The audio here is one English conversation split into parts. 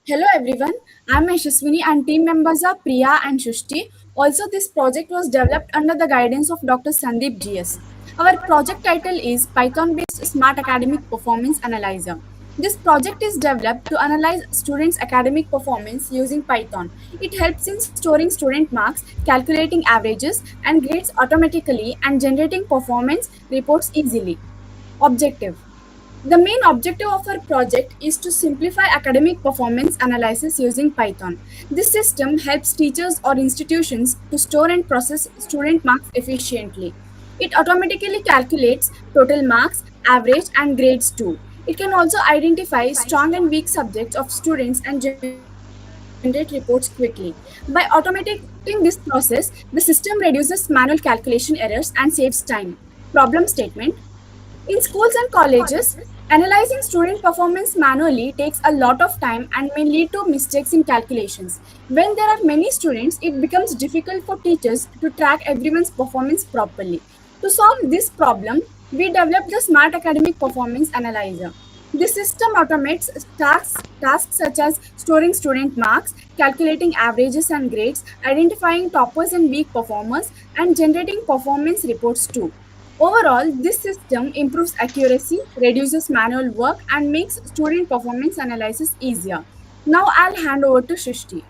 Hello everyone, I'm Yashaswini and team members are Priya and Shushti. Also, this project was developed under the guidance of Dr. Sandeep GS. Our project title is Python based Smart Academic Performance Analyzer. This project is developed to analyze students' academic performance using Python. It helps in storing student marks, calculating averages and grades automatically, and generating performance reports easily. Objective: the main objective of our project is to simplify academic performance analysis using Python. This system helps teachers or institutions to store and process student marks efficiently. It automatically calculates total marks, average, and grades too. It can also identify strong and weak subjects of students and generate reports quickly. By automating this process, the system reduces manual calculation errors and saves time. Problem statement: in schools and colleges, analyzing student performance manually takes a lot of time and may lead to mistakes in calculations. When there are many students, it becomes difficult for teachers to track everyone's performance properly. To solve this problem, we developed the Smart Academic Performance Analyzer. This system automates tasks such as storing student marks, calculating averages and grades, identifying toppers and weak performers, and generating performance reports too. Overall, this system improves accuracy, reduces manual work, and makes student performance analysis easier. Now I'll hand over to Shrishti.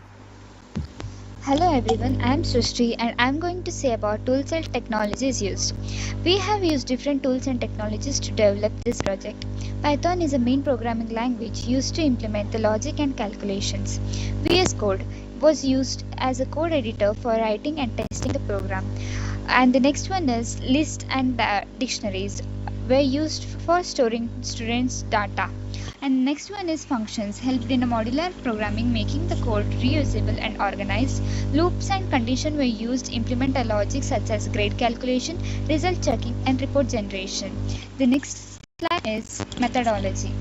Hello everyone, I am Srishti and I am going to say about tools and technologies used. We have used different tools and technologies to develop this project. Python is a main programming language used to implement the logic and calculations. VS Code was used as a code editor for writing and testing the program. And the next one is list and dictionaries were used for storing students' data. And next one is functions helped in a modular programming, making the code reusable and organized. Loops and condition were used to implement a logic such as grade calculation, result checking, and report generation. The next slide is methodology.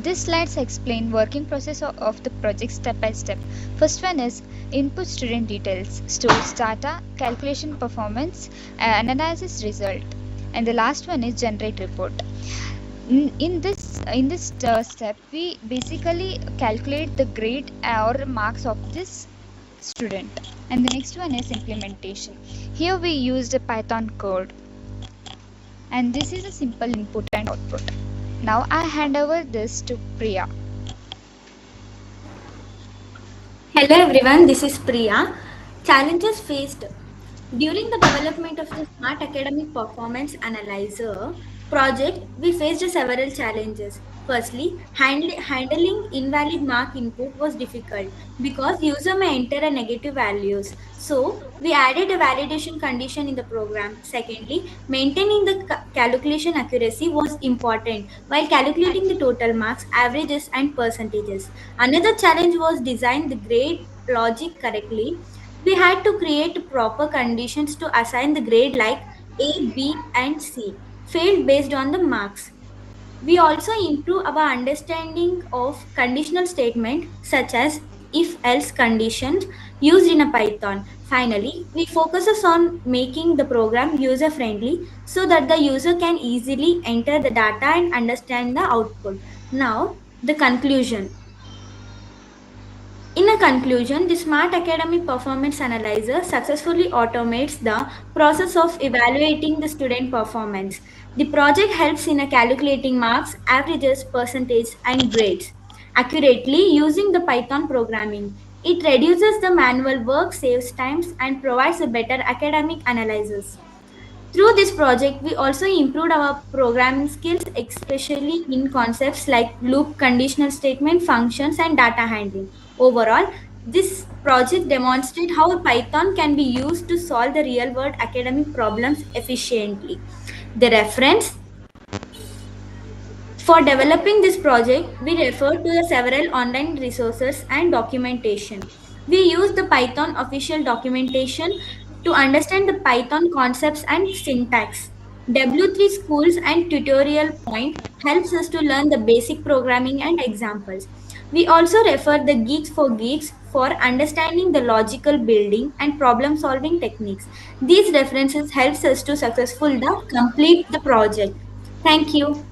These slides explain working process of the project step by step. First one is input student details, stores data, calculation performance, analysis result, and the last one is generate report. In this step, we basically calculate the grade or marks of this student. And the next one is implementation. Here we used a Python code, and this is a simple input and output. Now I hand over this to Priya. Hello everyone, this is Priya. Challenges faced during the development of the Smart Academic Performance Analyzer project, we faced several challenges. Firstly, handling invalid mark input was difficult because user may enter a negative values. So, we added a validation condition in the program. Secondly, maintaining the calculation accuracy was important while calculating the total marks, averages, and percentages. Another challenge was design the grade logic correctly. We had to create proper conditions to assign the grade like A, B, and C, failed based on the marks. We also improve our understanding of conditional statement such as if else conditions used in a Python. Finally, we focuses on making the program user friendly so that the user can easily enter the data and understand the output. Now, the conclusion. In a conclusion, the Smart Academic Performance Analyzer successfully automates the process of evaluating the student performance. The project helps in calculating marks, averages, percentage, and grades accurately using the Python programming. It reduces the manual work, saves times, and provides a better academic analysis. Through this project, we also improved our programming skills, especially in concepts like loop, conditional statement, functions, and data handling. Overall, this project demonstrates how Python can be used to solve the real world academic problems efficiently. The reference for developing this project, we refer to the several online resources and documentation. We use the Python official documentation to understand the Python concepts and syntax. W3 Schools and Tutorial Point helps us to learn the basic programming and examples. We also refer the Geeks for Geeks for understanding the logical building and problem solving techniques. These references helps us to successfully complete the project. Thank you.